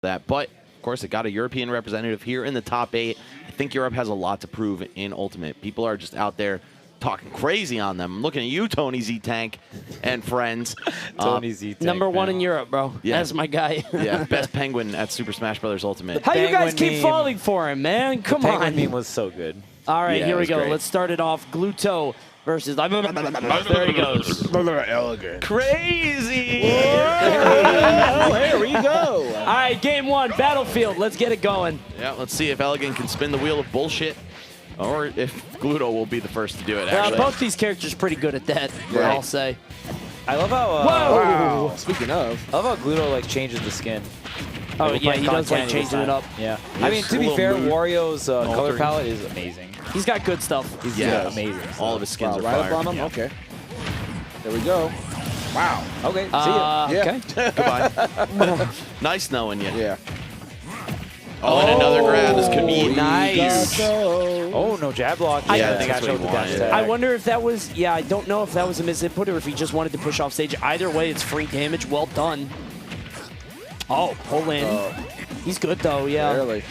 that. But, of course, it got a European representative here in the top 8. I think Europe has a lot to prove in Ultimate. People are just out there talking crazy on them. I'm looking at you, Tony Z-Tank and friends. Tony Z-Tank. #1 in Europe, bro. Yeah. That's my guy. Yeah, best penguin at Super Smash Bros. Ultimate. How you guys keep falling for him, man? Come on. The penguin meme was so good. All right, Yeah, here we go. great. Let's start it off. Gluto versus... There he goes. Elegant. Crazy! There we go. All right, game 1, Battlefield. Let's get it going. Yeah, let's see if Elegant can spin the wheel of bullshit, or if Gluto will be the first to do it, actually. Both these characters pretty good at that, I'll say. I love how... Whoa! Wow. Speaking of. I love how Gluto, like, changes the skin. Oh, Like, yeah, we're he playing does like Content changing this it up. time. Yeah. Yes, I mean, to a be little fair, mood Wario's color altering. palette is amazing. He's got good stuff. He's Yeah. amazing. All of his skins are Right fire. up on him? Okay. There we go. Wow. Okay, see ya. Yeah. Okay. Goodbye. Nice knowing you. Yeah. Oh, and another grab. This could be Nice. huge. Oh, no jab block. Yeah, I Yeah, think that's catch what up he with the dash wanted. attack. I wonder if that was... Yeah, I don't know if that was a misinput or if he just wanted to push off stage. Either way, it's free damage. Well done. Oh, pull in. He's good, though, yeah. Barely.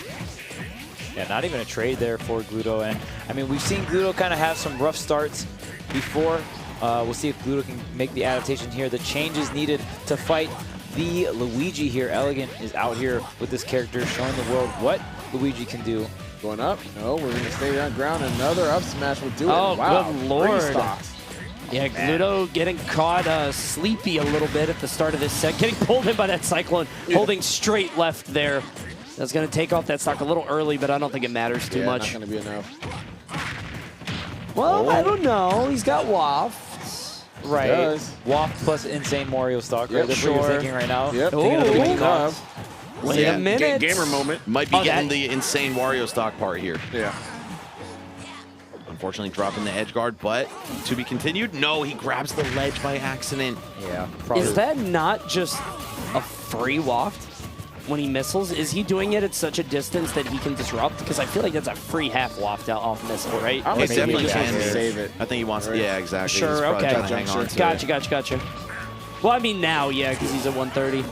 Yeah, not even a trade there for Gluto. And I mean, we've seen Gluto kind of have some rough starts before. We'll see if Gluto can make the adaptation here. The changes needed to fight the Luigi here. Elegant is out here with this character, showing the world what Luigi can do. Going up. No, we're going to stay on ground. Another up smash will do it. Oh, Wow. good lord. Three stocks. Yeah, Gluto getting caught sleepy a little bit at the start of this set. Getting pulled in by that Cyclone, holding straight left there. That's going to take off that stock a little early, but I don't think it matters too much. Not going to be enough. Well, I don't know. He's got wafts. Right. does. Waft plus insane Wario stock. Yep, Right? That's what sure. you're thinking right now. Yep. Ooh. Thinking of the Speaking big costs. Wait Yeah, a minute. Gamer moment. Might be Oh, getting that- the insane Wario stock part here. Yeah. Unfortunately, dropping the edge guard, but to be continued. No, he grabs the ledge by accident. Yeah. Probably. Is that not just a free waft when he missiles? Is he doing it at such a distance that he can disrupt? Because I feel like that's a free half waft out off missile, right? I'm It gonna definitely just can wants to be. save it. I think he wants to. Right. Yeah, exactly. Sure, He's probably okay. trying to hang on to Gotcha, it. gotcha, gotcha. Well, I mean now, yeah, because he's at 130.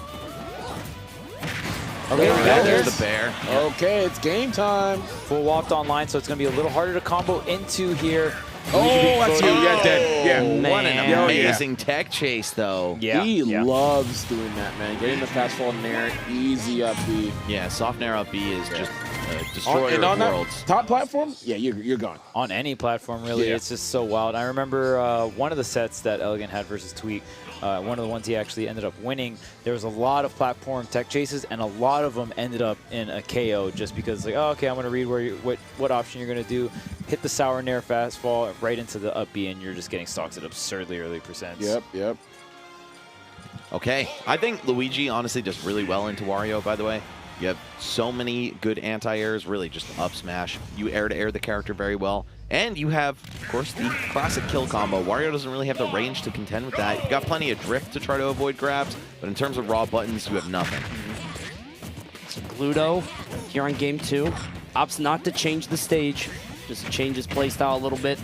Okay, There it back There's is. the bear. Okay, it's game time. full waft online, so it's going to be a little harder to combo into here. Oh, that's you. Yeah, dead. Yeah. What an Man. Yo, amazing tech chase, though. Yeah. He yeah. loves doing that, man. Getting the fast fall in there, easy up B. Yeah, soft narrow up B is just a destroyer And of on that worlds. top platform, yeah, you're gone. On any platform, really. Yeah. It's just so wild. I remember one of the sets that Elegant had versus Tweak, one of the ones he actually ended up winning. There was a lot of platform tech chases, and a lot of them ended up in a KO just because, like, oh, okay, I'm going to read what option you're going to do. Hit the sour nair fast fall right into the up B, and you're just getting stocks at absurdly early percents. Yep. Okay, I think Luigi honestly does really well into Wario, by the way. You have so many good anti-airs, really just up smash. You air-to-air the character very well. And you have, of course, the classic kill combo. Wario doesn't really have the range to contend with that. You've got plenty of drift to try to avoid grabs, but in terms of raw buttons, you have nothing. So Gluto here on game 2 opts not to change the stage, just to change his playstyle a little bit.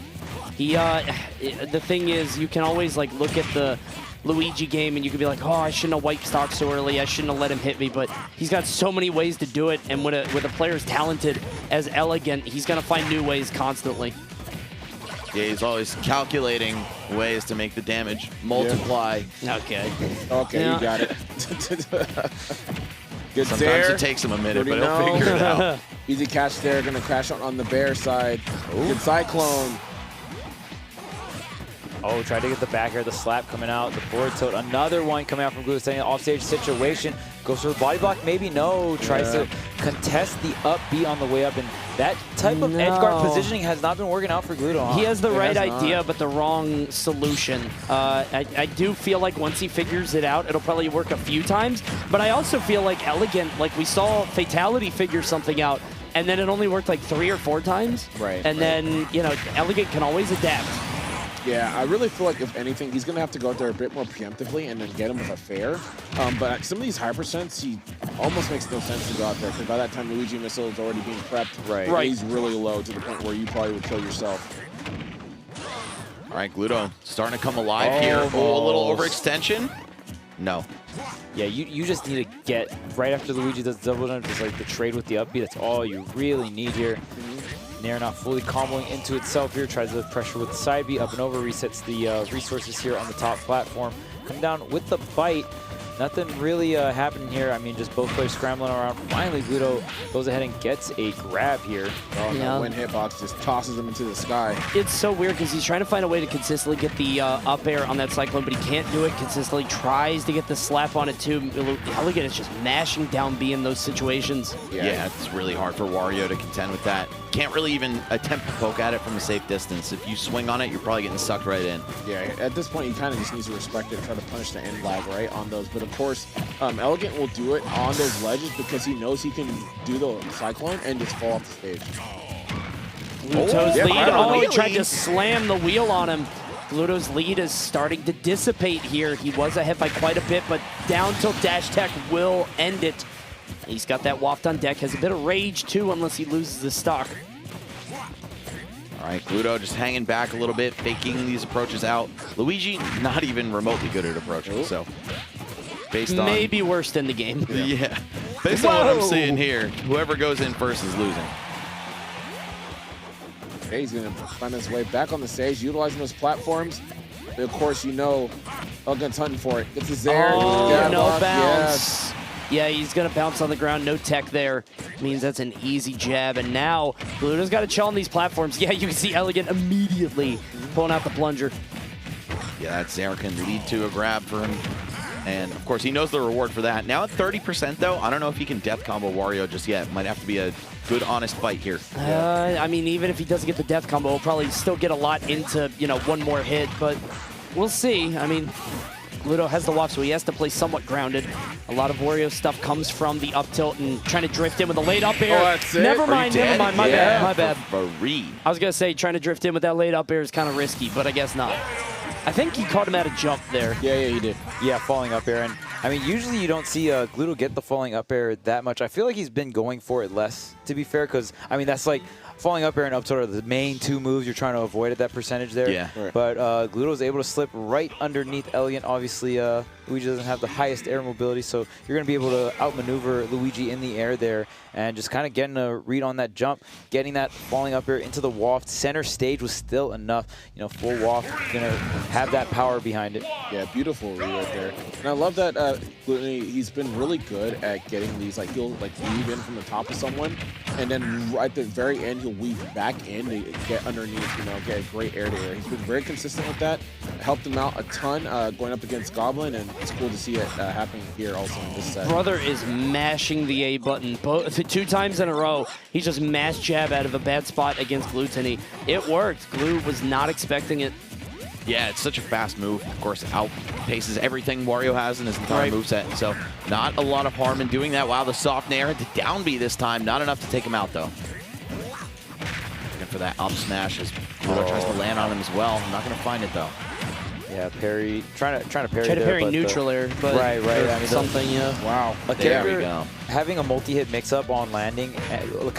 He, the thing is, you can always like look at the Luigi game and you could be like, oh, I shouldn't have wiped stock so early. I shouldn't have let him hit me. But he's got so many ways to do it. And when a player is talented as Elegant, he's going to find new ways constantly. Yeah, he's always calculating ways to make the damage multiply. Okay. Okay, Yeah. you got it. Good Sometimes there. it takes him a minute, but Already he'll know. figure it out. Easy catch there. Gonna crash on the bear side. Good Cyclone. Oh, tried to get the back air, the slap coming out, the forward tilt. Another one coming out from Gluto, saying offstage situation. Goes for a body block, maybe no. Tries to contest the up B on the way up, and that type of edge guard positioning has not been working out for Gluto. Huh? He has the right has idea, not. but the wrong solution. I do feel like once he figures it out, it'll probably work a few times. But I also feel like Elegant, like we saw Fatality figure something out, and then it only worked like 3 or 4 times. Right. And then, you know, Elegant can always adapt. Yeah, I really feel like if anything, he's gonna have to go out there a bit more preemptively and then get him with a fair. But some of these high percents, he almost makes no sense to go out there because by that time Luigi missile is already being prepped. Right. He's really low to the point where you probably would kill yourself. All right, Gluto starting to come alive here. Oh, a little overextension. No. Yeah, you just need to get, right after Luigi does double jump, just like the trade with the up B. That's all you really need here. Nair not fully comboing into itself here. Tries the pressure with the side B, up and over, resets the resources here on the top platform. Come down with the bite. Nothing really happening here. I mean, just both players scrambling around. Finally, Gluto goes ahead and gets a grab here. Oh, that wind hitbox just tosses him into the sky. It's so weird because he's trying to find a way to consistently get the up air on that Cyclone, but he can't do it consistently. Tries to get the slap on it too. Elegant is just mashing down B in those situations. Yeah, it's really hard for Wario to contend with that. Can't really even attempt to poke at it from a safe distance. If you swing on it, you're probably getting sucked right in. Yeah, at this point, he kind of just needs to respect it and try to punish the end lag, right, on those. But of course, Elegant will do it on those ledges because he knows he can do the Cyclone and just fall off the stage. Gluto's lead. finally. Oh, he tried to slam the wheel on him. Gluto's lead is starting to dissipate here. He was ahead by quite a bit, but down tilt dash tech will end it. He's got that waft on deck. Has a bit of rage, too, unless he loses the stock. All right, Gluto just hanging back a little bit, faking these approaches out. Luigi, not even remotely good at approaching, so based on... Maybe worse than the game. Yeah. Based on what I'm seeing here, whoever goes in first is losing. Okay, he's going to find his way back on the stage, utilizing those platforms. Of course, you know Elegant's hunting for it. Gets his air. Oh, no block. bounce. Yes. Yeah, he's going to bounce on the ground. No tech there. Means that's an easy jab. And now, Gluto's got to chill on these platforms. Yeah, you can see Elegant immediately pulling out the plunger. Yeah, that Zare can lead to a grab for him. And, of course, he knows the reward for that. Now at 30%, though, I don't know if he can death combo Wario just yet. Might have to be a good, honest fight here. I mean, even if he doesn't get the death combo, he'll probably still get a lot into, you know, one more hit. But we'll see. I mean, Gluto has the waft, so he has to play somewhat grounded. A lot of Wario stuff comes from the up tilt and trying to drift in with a late up air. Oh, that's it? Never mind, never mind. My bad, my bad. For read. I was going to say, trying to drift in with that late up air is kind of risky, but I guess not. I think he caught him at a jump there. Yeah, he did. Yeah, falling up air. And I mean, usually you don't see Gluto get the falling up air that much. I feel like he's been going for it less, to be fair, because, I mean, that's like falling up air and up tilt are the main two moves you're trying to avoid at that percentage there. Yeah. Right. But Gluto was able to slip right underneath Elegant. Obviously, Luigi doesn't have the highest air mobility, so you're going to be able to outmaneuver Luigi in the air there and just kind of getting a read on that jump, getting that falling up air into the waft. Center stage was still enough. You know, full waft, going to have that power behind it. Yeah, beautiful read right there. And I love that Glutonny, he's been really good at getting these, like, he'll like weave in from the top of someone, and then right at the very end, he'll weave back in to get underneath, you know, get a great air to air. He's been very consistent with that. Helped him out a ton going up against Goblin, and it's cool to see it happening here also in this set. Brother is mashing the A button. Both 2 times in a row. He just mashed jab out of a bad spot against Glutonny. It worked. Glue was not expecting it. Yeah, it's such a fast move. Of course, outpaces everything Wario has in his entire moveset. So not a lot of harm in doing that. Wow, the soft nair had to down B this time. Not enough to take him out, though. Looking for that up smash as Gluto tries to land on him as well. Not going to find it, though. Yeah, parry, trying to parry. Tried to there, parry but neutral air, but right. I mean, something, yeah. Wow. A There we character go. having a multi-hit mix-up on landing,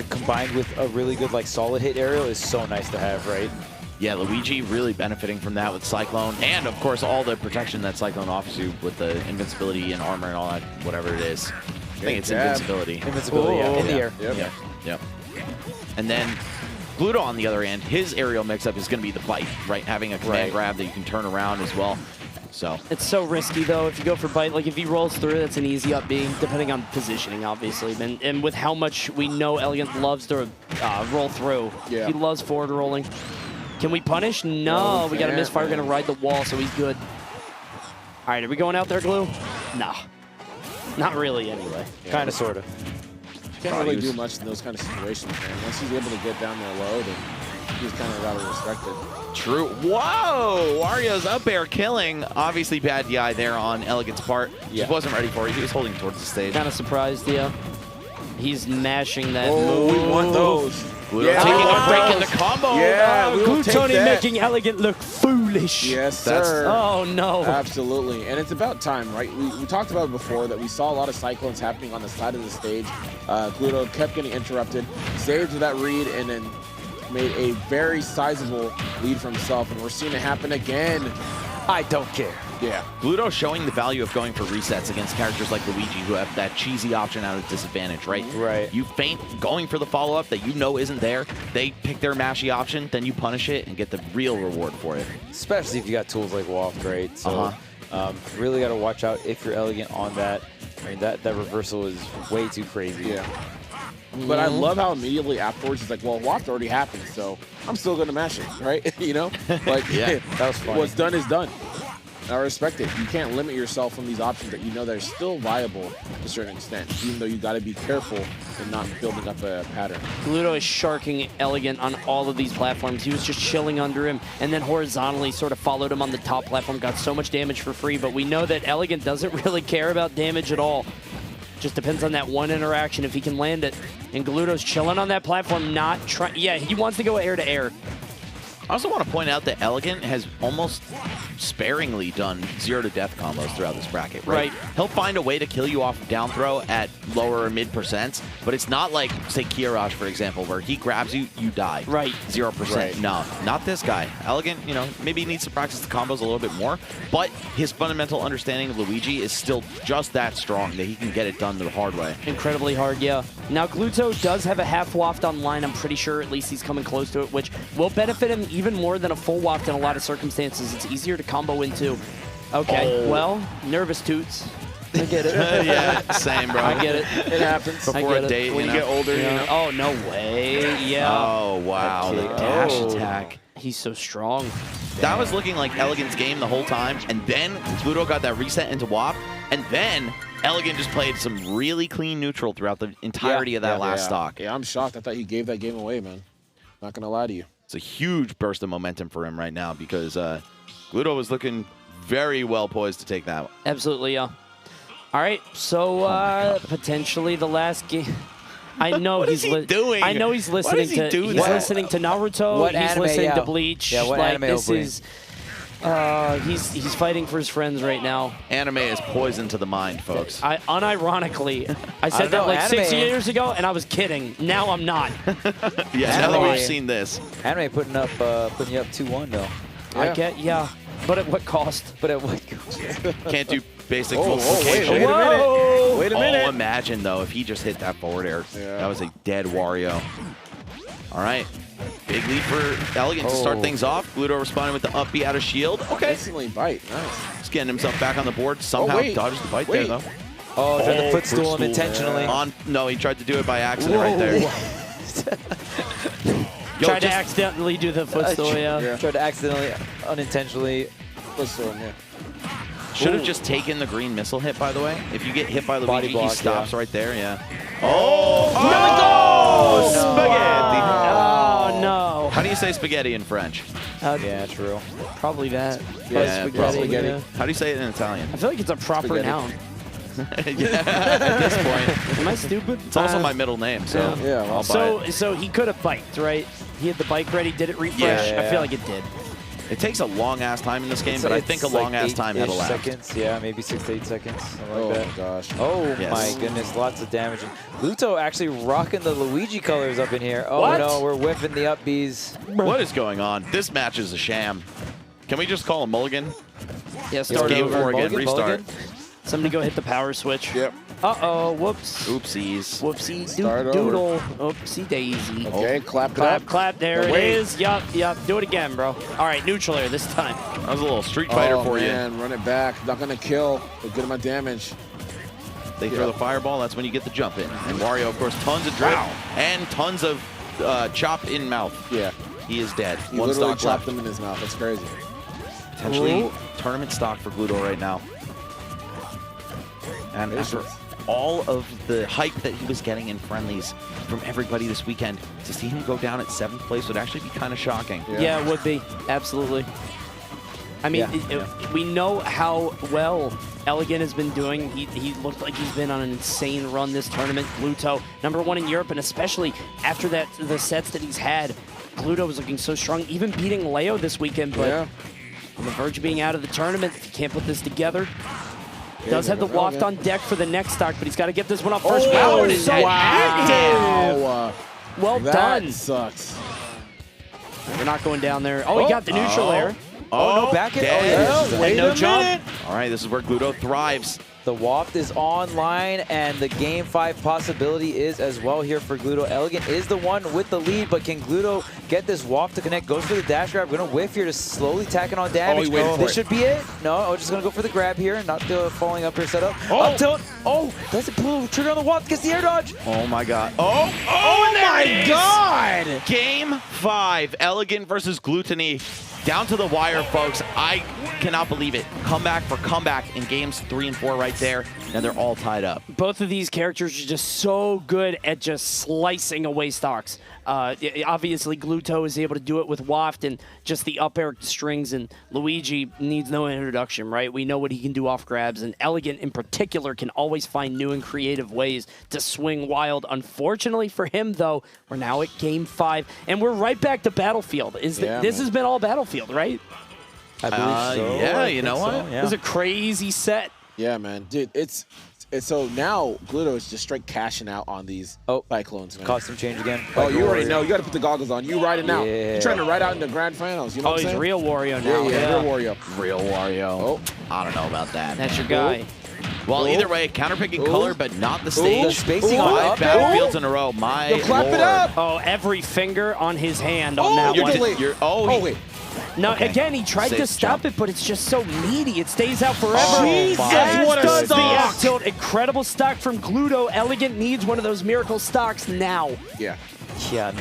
combined with a really good like solid hit aerial, is so nice to have, right? Yeah, Luigi really benefiting from that with Cyclone, and of course all the protection that Cyclone offers you with the invincibility and armor and all that, whatever it is. I think it's invincibility. Invincibility, yeah, in the air. Yep. And then Gluto on the other end, his aerial mix-up is going to be the bite, right? Having a command grab that you can turn around as well. So It's so risky, though, if you go for bite. Like, if he rolls through, that's an easy up B, depending on positioning, obviously. And with how much we know Elegant loves to roll through. Yeah. He loves forward rolling. Can we punish? No, we got a misfire. We're going to ride the wall, so he's good. All right, are we going out there, Glue? Nah. Not really, anyway. Kind of, sort of. Can't really do much in those kind of situations, man. Once he's able to get down there low, then he's kind of got to respect it. true. Whoa! Wario's up air killing. Obviously bad DI there on Elegant's part. Just wasn't ready for it. He was holding towards the stage. Kind of surprised, yeah. He's mashing that Oh, move. we want those. Gluto taking a break in the combo. Yeah, we will take Glutonny that. making Elegant look foolish. Yes, That's- sir. Oh, no. Absolutely. And it's about time, right? We talked about it before that we saw a lot of cyclones happening on the side of the stage. Gluto kept getting interrupted, saved that read, and then made a very sizable lead for himself. And we're seeing it happen again. I don't care. Yeah. Gluto showing the value of going for resets against characters like Luigi who have that cheesy option at a disadvantage, right? Right. You feint going for the follow-up that you know isn't there. They pick their mashy option, then you punish it and get the real reward for it. Especially if you got tools like Waft, right? So really got to watch out if you're Elegant on that. I mean, that reversal is way too crazy. Yeah. But I love how immediately afterwards he's like, well, Waft already happened, so I'm still going to mash it, right? You know? Like, Yeah, that was funny. What's done is done. I respect it. You can't limit yourself from these options that you know that are still viable to a certain extent, even though you got to be careful in not building up a pattern. Gluto is sharking Elegant on all of these platforms. He was just chilling under him, and then horizontally sort of followed him on the top platform, got so much damage for free, but we know that Elegant doesn't really care about damage at all. Just depends on that one interaction if he can land it. And Gluto's chilling on that platform, not trying. Yeah, he wants to go air to air. I also want to point out that Elegant has almost sparingly done 0 to death combos throughout this bracket, right? He'll find a way to kill you off of down throw at lower or mid percents, but it's not like, say, Kiarash, for example, where he grabs you, you die. Right. 0%. Right. No, not this guy. Elegant, you know, maybe he needs to practice the combos a little bit more, but his fundamental understanding of Luigi is still just that strong that he can get it done the hard way. Incredibly hard, yeah. Now, Gluto does have a half waft online. I'm pretty sure at least he's coming close to it, which will benefit him even more than a full waft in a lot of circumstances. It's easier to combo into. Okay, well, nervous toots. I get it. Yeah, same, bro. I get it. It happens. Before a date, When you you know? get older, you know. Oh, no way. Yeah. Oh, wow. The dash attack. He's so strong. That was looking like Elegant's game the whole time, and then Gluto got that reset into WAP, and then Elegant just played some really clean neutral throughout the entirety of that last stock. Yeah, I'm shocked. I thought he gave that game away, man. Not going to lie to you. It's a huge burst of momentum for him right now because Gluto was looking very well poised to take that one. Absolutely, yeah. All right, so potentially the last game. I know What is he doing? I know he's listening does he to. do He's that? listening to Naruto. What he's anime, listening yeah. to Bleach. Yeah, what like anime this will bring? is. He's fighting for his friends right now. Anime is poison to the mind, folks. Unironically, I said don't that know, like 6 anime- years ago, and I was kidding. Now I'm not. Yeah, now that Anime. we've seen this. Anime putting you up 2-1 though. I get, yeah, but at what cost? But at what cost? Can't do basic Wait multiplication. a minute. Whoa! Wait a minute. Oh, imagine, though, if he just hit that forward air. Yeah. That was a dead Wario. All right. Big lead for Elegant to start things off. Gluto responding with the up B out of shield. Okay. Instantly bite. Nice. He's getting himself back on the board. Somehow wait. dodges the bite Wait. there, though. Oh, tried to footstool him footstool, intentionally. No, he tried to do it by accident right there. Yo, Tried to just- accidentally do the footstool, yeah. Tried to accidentally, unintentionally. Footstool, yeah. Should have just taken the green missile hit, by the way. If you get hit by Body Luigi, block, he stops yeah. right there, yeah. Oh! Oh, Spaghetti! Oh, no. How do you say spaghetti in French? Yeah, true. Probably that. Yeah, Spaghetti, probably. yeah. How do you say it in Italian? I feel like it's a proper Spaghetti. noun. Yeah, at this point. Am I stupid? It's also my middle name, so yeah. Yeah, well, I'll buy it. So he could have biked, right? He had the bike ready. Did it refresh? Yeah. I feel like it did. It takes a long-ass time in this game, but I think a It's like long-ass time had 8-ish elapsed. seconds. Yeah, maybe 6 to 8 seconds. Something Oh, like my that. gosh. Oh Yes. my goodness, lots of damage. And Gluto actually rocking the Luigi colors up in here. Oh What? no, we're whiffing the up Bs. What is going on? This match is a sham. Can we just call a mulligan? Yeah, start game over. 4 again, Mulligan, restart. mulligan? Somebody go hit the power switch. Yep. Uh-oh, whoops. Oopsies. Whoopsie Start doodle. Oopsie daisy. Okay, clap it Clap, up. clap, there No, it wait. is. Yup, yup. Do it again, bro. All right, neutral air this time. That was a little Street Fighter for man, run it back. Not going to kill, but good amount of damage. you. They throw the fireball, that's when you get the jump in. And Wario, of course, tons of drip and tons of chop in mouth. Yeah. He is dead. He One literally stock chopped left. him in his mouth. That's crazy. Potentially Ooh. tournament stock for Gluto right now. And after Patience. all of the hype that he was getting in friendlies from everybody this weekend, to see him go down at 7th place would actually be kind of shocking. Yeah, it would be. Absolutely. I mean, Yeah. we know how well Elegant has been doing. He looked like he's been on an insane run this tournament. Gluto, #1 in Europe, and especially after that, the sets that he's had, Gluto was looking so strong, even beating Leo this weekend, but Yeah. on the verge of being out of the tournament. He can't put this together. Yeah, Does have the never know, waft man. on deck for the next stock, but he's got to get this one up first. Oh, Wow, so wow. active. Wow. Well That done. sucks. We're not going down there. Oh, he got the neutral air. Oh, no, back it. dead. Oh, yeah. And no jump. All right, this is where Gluto thrives. The Waft is online, and the Game 5 possibility is as well here for Gluto. Elegant is the one with the lead, but can Gluto get this Waft to connect? Goes for the dash grab. Going to whiff here, just slowly tacking on damage. he waited for This it. should be it. No, just going to go for the grab here, not the falling up here setup. Oh. Up tilt. Oh, doesn't pull the trigger on the Waft, gets the air dodge. Oh my god. Oh my God! Game 5, Elegant versus Glutonny. Down to the wire, folks. I cannot believe it. Comeback for comeback in games 3 and 4 right there. And they're all tied up. Both of these characters are just so good at just slicing away stocks. Obviously, Gluto is able to do it with Waft and just the up air strings, and Luigi needs no introduction, right? We know what he can do off grabs, and Elegant in particular can always find new and creative ways to swing wild. Unfortunately for him, though, we're now at Game 5, and we're right back to Battlefield. This has been all Battlefield, right? I believe so. Yeah, I you know think so, what? yeah. This is a crazy set. Yeah, man, dude, it's so now Gluto is just straight cashing out on these Cyclones, man. Costume change again. Oh, you already know. You got to put the goggles on. You riding out. Yeah. You're trying to ride out in the grand finals. You know Oh, what I'm he's saying? real Wario now. Yeah, real Wario. Real Wario. Oh. I don't know about that. That's your guy. Well, either way, counterpicking color, but not the stage. The spacing on Five up. battlefields in a row. My Yo, clap lord. it up. Oh, every finger on his hand on that You're one. just- you're- Oh, wait. No, Okay. again, he tried to Safe stop jump. it, but it's just so meaty. It stays out forever. Jesus, As what a does the stock. up tilt. Incredible stock from Gluto. Elegant needs one of those miracle stocks now. Yeah. Yeah,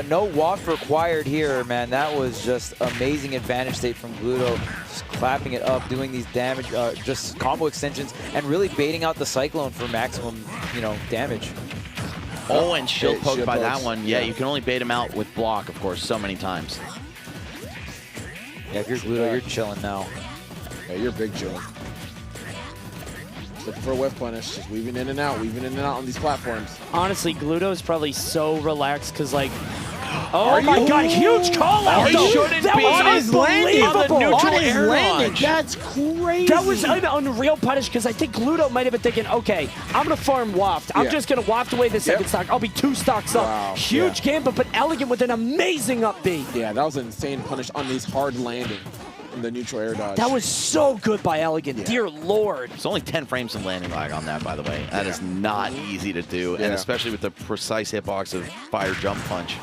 no Waft required here, man. That was just amazing advantage state from Gluto. Just clapping it up, doing these damage, just combo extensions, and really baiting out the Cyclone for maximum, damage. Oh, and shield Hey, poke shield by pokes. that one. Yeah, you can only bait him out with block, of course, so many times. Yeah, if you're Gluto, you're chilling now. Yeah, you're big Joe. Just looking for a whiff punish. Just weaving in and out on these platforms. Honestly, Gluto is probably so relaxed because, like, oh my God, huge call out. He though. shouldn't That be was on his landing. unbelievable. On the neutral On his air landing. launch. That's crazy. That was an unreal punish because I think Gluto might have been thinking, okay, I'm going to farm Waft. I'm Yeah. just going to waft away the second stock. I'll be 2 stocks up. Wow, Huge yeah. game, but Elegant with an amazing up B. Yeah, that was an insane punish on these hard landing in the neutral air dodge. That was so good by Elegant. Yeah. Dear Lord. It's only 10 frames of landing lag on that, by the way. That is not easy to do, and Yeah. especially with the precise hitbox of fire jump punch.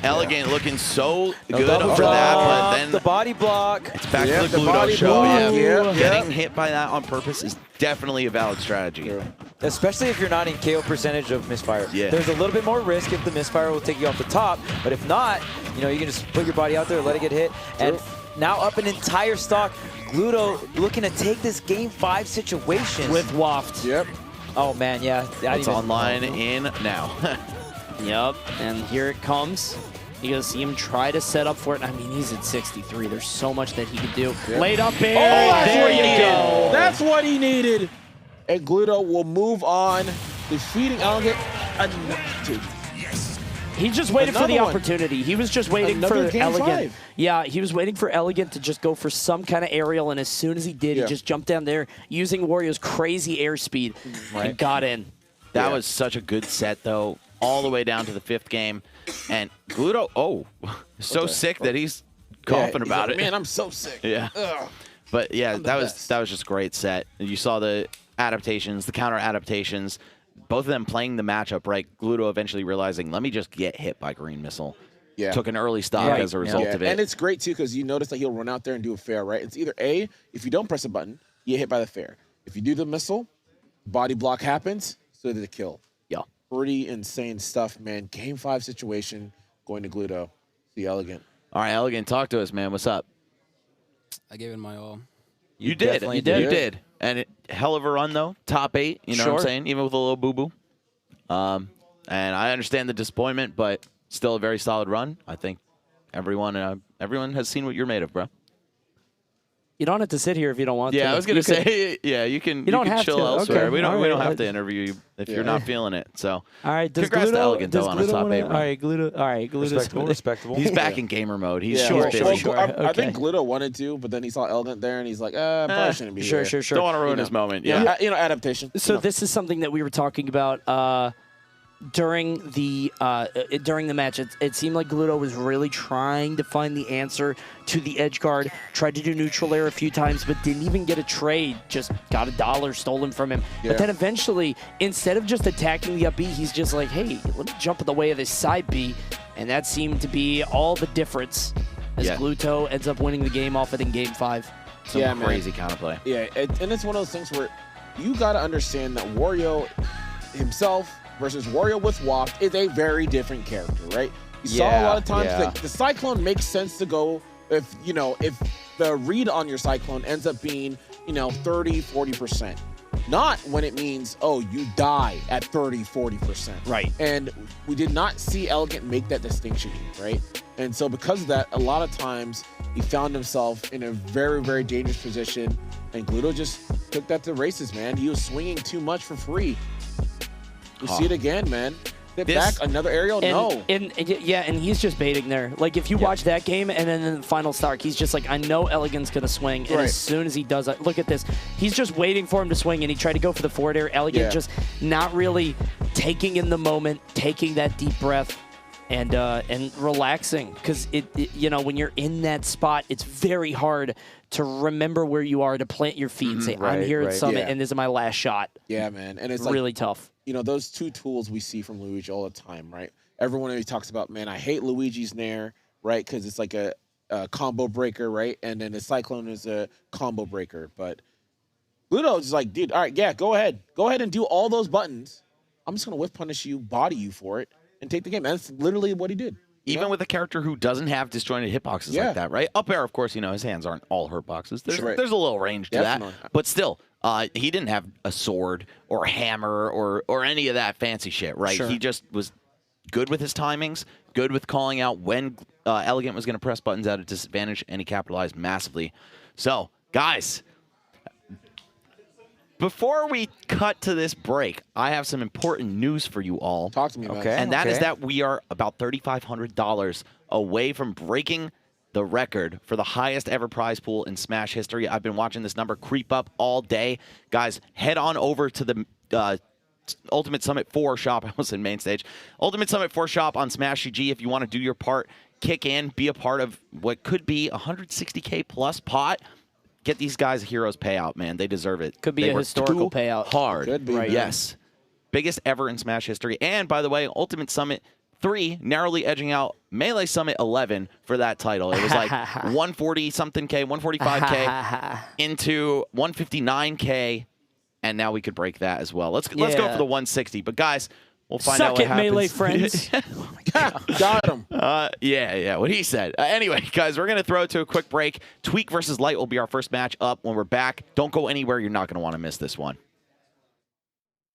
Elegant looking so good double for that, but drop, then the body block. it's back Yeah, to the the Gluto body show. block. Yeah. Yeah. Getting hit by that on purpose is definitely a valid strategy. Especially if you're not in KO percentage of misfire. Yeah. There's a little bit more risk if the misfire will take you off the top, but if not, you can just put your body out there, let it get hit, and now up an entire stock. Gluto looking to take this Game 5 situation. With Waft. Yep. Oh man, yeah. It's online in now. Yep, and here it comes. You're going to see him try to set up for it. I mean, he's at 63. There's so much that he could do. Yep. Laid up air. that's there what he you needed. go. That's what he needed. And Gluto will move on, defeating Elegant. Dude, He just waited for the Another one. opportunity. He was just waiting Another for Game Elegant. 5. Yeah, he was waiting for Elegant to just go for some kind of aerial, and as soon as he did, Yeah. he just jumped down there using Wario's crazy airspeed and got in. That Yeah. was such a good set, though, all the way down to the 5th game. And Gluto, so sick that he's coughing he's about like, it. Man, I'm so sick. Yeah. Ugh. But yeah, the that was best. just a great set. You saw the adaptations, the counter adaptations, both of them playing the matchup right. Gluto eventually realizing, let me just get hit by green missile. Yeah. Took an early stock Right. as a result Yeah, of it. and it's great too because you notice that he'll run out there and do a fair, right? It's either A, if you don't press a button, you get hit by the fair. If you do the missile, body block happens, so did the kill. yeah. Pretty insane stuff, man. Game 5 situation going to Gluto. The Elegant. All right, Elegant, talk to us, man. What's up? I gave it my all. You did. definitely You did. did. And hell of a run, though. Top 8, you know what I'm Sure. saying? Even with a little boo-boo. And I understand the disappointment, but still a very solid run. I think everyone has seen what you're made of, bro. You don't have to sit here if you don't want to. Yeah, I was gonna You could- say, yeah, you can. don't can have chill to. elsewhere. Okay. We don't. All We don't right. have to interview you if you're not feeling it. So, All right, does congrats Gluto, to Elegant does though on a Gluto top wanna- 8 run. All right, Gluto. All right, Gluto's Respectable, respectable. He's back in gamer mode. He's Sure, busy. sure, sure. I Okay. think Gluto wanted to, but then he saw Elegant there and he's like, probably shouldn't be Sure, here. sure, sure. Don't want to ruin You his know. moment. Yeah. Adaptation. So You know. this is something that we were talking about during the match, it seemed like Gluto was really trying to find the answer to the edge guard. Tried to do neutral air a few times, but didn't even get a trade. Just got $1 stolen from him. Yeah. But then eventually, instead of just attacking the up B, he's just like, hey, let me jump in the way of this side B. And that seemed to be all the difference as Gluto ends up winning the game off it in Game 5. Some crazy counterplay. Yeah, and it's one of those things where you got to understand that Wario himself versus Wario with Waft is a very different character, right? You saw a lot of times like the Cyclone makes sense to go if the read on your Cyclone ends up being 30-40%. Not when it means, oh, you die at 30-40%. Right. And we did not see Elegant make that distinction, right? And so because of that, a lot of times he found himself in a very, very dangerous position, and Gluto just took that to races, man. He was swinging too much for free. You see it again, man. Step back, another aerial, and he's just baiting there. Like, if you watch that game and then in the final start, he's just like, I know Elegant's going to swing. And as soon as he does it, look at this. He's just waiting for him to swing, and he tried to go for the forward air. Elegant just not really taking in the moment, taking that deep breath, and relaxing. Because, when you're in that spot, it's very hard to remember where you are, to plant your feet and say, I'm here at Summit, and this is my last shot. Yeah, man. And it's really tough. Those two tools we see from Luigi all the time, right? Everyone always talks about, man, I hate Luigi's Nair, right? Because it's like a combo breaker, right? And then the Cyclone is a combo breaker. But Gluto's is like, dude, all right, yeah, go ahead. Go ahead and do all those buttons. I'm just going to whiff punish you, body you for it, and take the game. And that's literally what he did. Even with a character who doesn't have disjointed hitboxes like that, right? Up air, of course, his hands aren't all hurt boxes. There's a little range to that. But still, he didn't have a sword or a hammer or any of that fancy shit, right? He just was good with his timings, good with calling out when Elegant was going to press buttons at a disadvantage, and he capitalized massively. So, guys, before we cut to this break, I have some important news for you all. Talk to me about it. And that is that we are about $3,500 away from breaking the record for the highest ever prize pool in Smash history. I've been watching this number creep up all day. Guys, head on over to the Ultimate Summit 4 shop. I was in main stage. Ultimate Summit 4 shop on Smash GG if you want to do your part. Kick in, be a part of what could be $160K plus pot. Get these guys a heroes payout, man. They deserve it. Could be a historical payout. Hard. Could be, right. Yes. Biggest ever in Smash history. And, by the way, Ultimate Summit 3 narrowly edging out Melee Summit 11 for that title. It was like 140-something K, 145K into 159K, and now we could break that as well. Let's go for the 160. But, guys, we'll find out what happens. Melee friends. Got him. Yeah, what he said. Anyway, guys, we're going to throw it to a quick break. Tweak versus Light will be our first match up when we're back. Don't go anywhere. You're not going to want to miss this one.